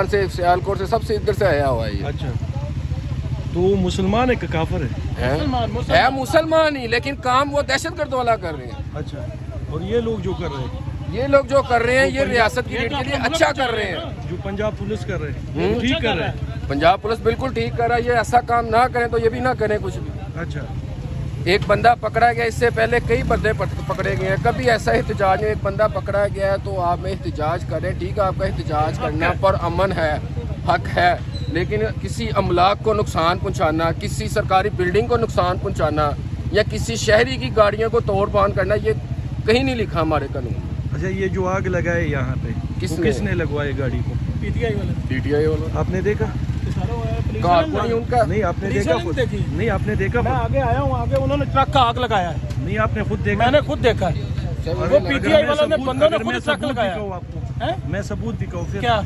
से सियालकोट से सबसे इधर से आया हुआ है ये। अच्छा, तो मुसलमान है कि काफिर है मुसलमान ही, लेकिन काम वो दहशतगर्द वाला कर रहे हैं। अच्छा, और ये लोग जो कर रहे हैं, ये लोग जो कर रहे हैं ये रियासत की रीढ़ के लिए अच्छा कर रहे हैं। जो पंजाब पुलिस कर रहे हैं ठीक कर रहे हैं। पंजाब पुलिस बिल्कुल ठीक कर रहा है। ये ऐसा काम ना करें तो ये भी ना करें कुछ भी। अच्छा, एक बंदा पकड़ा गया, इससे पहले कई बंदे पकड़े गए हैं, कभी ऐसा एहतजाज नहीं। एक बंदा पकड़ा गया है तो आप एहतजाज करें, ठीक है, आपका एहतजाज करना पर अमन है, हक है, लेकिन किसी अमलाक को नुकसान पहुंचाना, किसी सरकारी बिल्डिंग को नुकसान पहुंचाना या किसी शहरी की गाड़ियों को तोड़ फाड़ करना, ये कहीं नहीं लिखा हमारे कानून। अच्छा, ये जो आग लगाए यहाँ पे किसने लगवाए गाड़ी को? पीटीआई वाला। आपने देखा? उनका नहीं, आपने देखा खुद? नहीं, आपने देखा? मैं आगे आया हूँ, आगे उन्होंने ट्रक का आग लगाया है। नहीं, आपने खुद देखा? मैंने खुद देखा है, वो पीटीआई वालों ने बंदों ने खुद ट्रक लगाया आपको। मैं सबूत दिखाऊं फिर? क्या?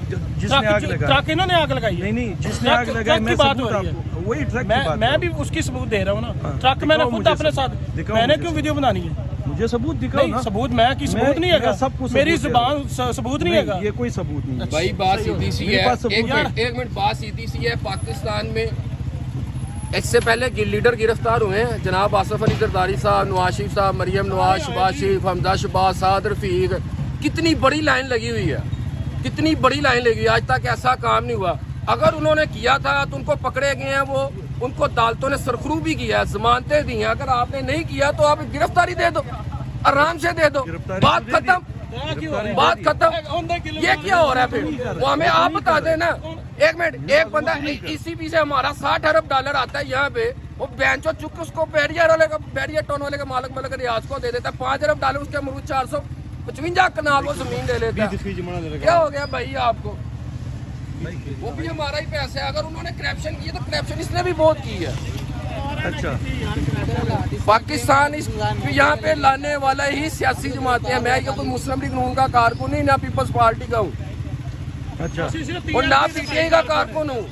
जिसने आग लगाई? ट्रक इन्होंने आग लगाई? नहीं, जिसने आग लगाई मैं सबूत आपको वही ट्रक की बात। मैं भी उसकी सबूत दे रहा हूँ ना। ट्रक मैंने खुद अपने साथ, मैंने क्यों वीडियो बनानी है? मुझे सबूत दिखाओ ना। सबूत मैं की सबूत नहीं है, सब कुछ मेरी जुबान सबूत नहीं है। ये कोई सबूत नहीं है भाई। बात सीधी सी है, एक मिनट, बात सीधी सी है। पाकिस्तान में इससे पहले लीडर गिरफ्तार हुए हैं, जनाब आसिफ अली जरदारी साहब, नवाज शरीफ साहब, मरियम नवाज, शहबाज शरीफ, हमजा शहबाज, साद रफीक। कितनी बड़ी लाइन लगी हुई है, कितनी बड़ी लाइन लगी हुई है। आज तक ऐसा काम नहीं हुआ। अगर उन्होंने किया था तो उनको पकड़े गए हैं, वो उनको अदालतों ने सरखरू भी किया है, जमानतें दी हैं। अगर आपने नहीं किया तो आप गिरफ्तारी दे दो, आराम से दे दो, बात खत्म, बात खत्म। ये क्या हो रहा है फिर? वो हमें आप बता देना। एक मिनट, एक बंदा ECB से हमारा 60 अरब डॉलर आता है यहाँ पे, वो बेंचो चुक के उसको बैरियर टोन वाले का मालिक मतलब रियाज को दे देता है। 5 अरब डॉलर उसके अमरूद 455 कनाल वो जमीन ले लेता है। क्या हो गया भाई आपको? वो भी हमारा ही पैसा है। अगर उन्होंने करप्शन की तो करप्शन इसने भी बहुत की है। अच्छा, पाकिस्तान इस यहाँ पे लाने वाला ही सियासी जमातें हैं। मैं कोई मुस्लिम लीग नून का कारकुन नहीं, ना पीपल्स पार्टी का हूँ, अच्छा, और ना PTI का कारकुन हूँ।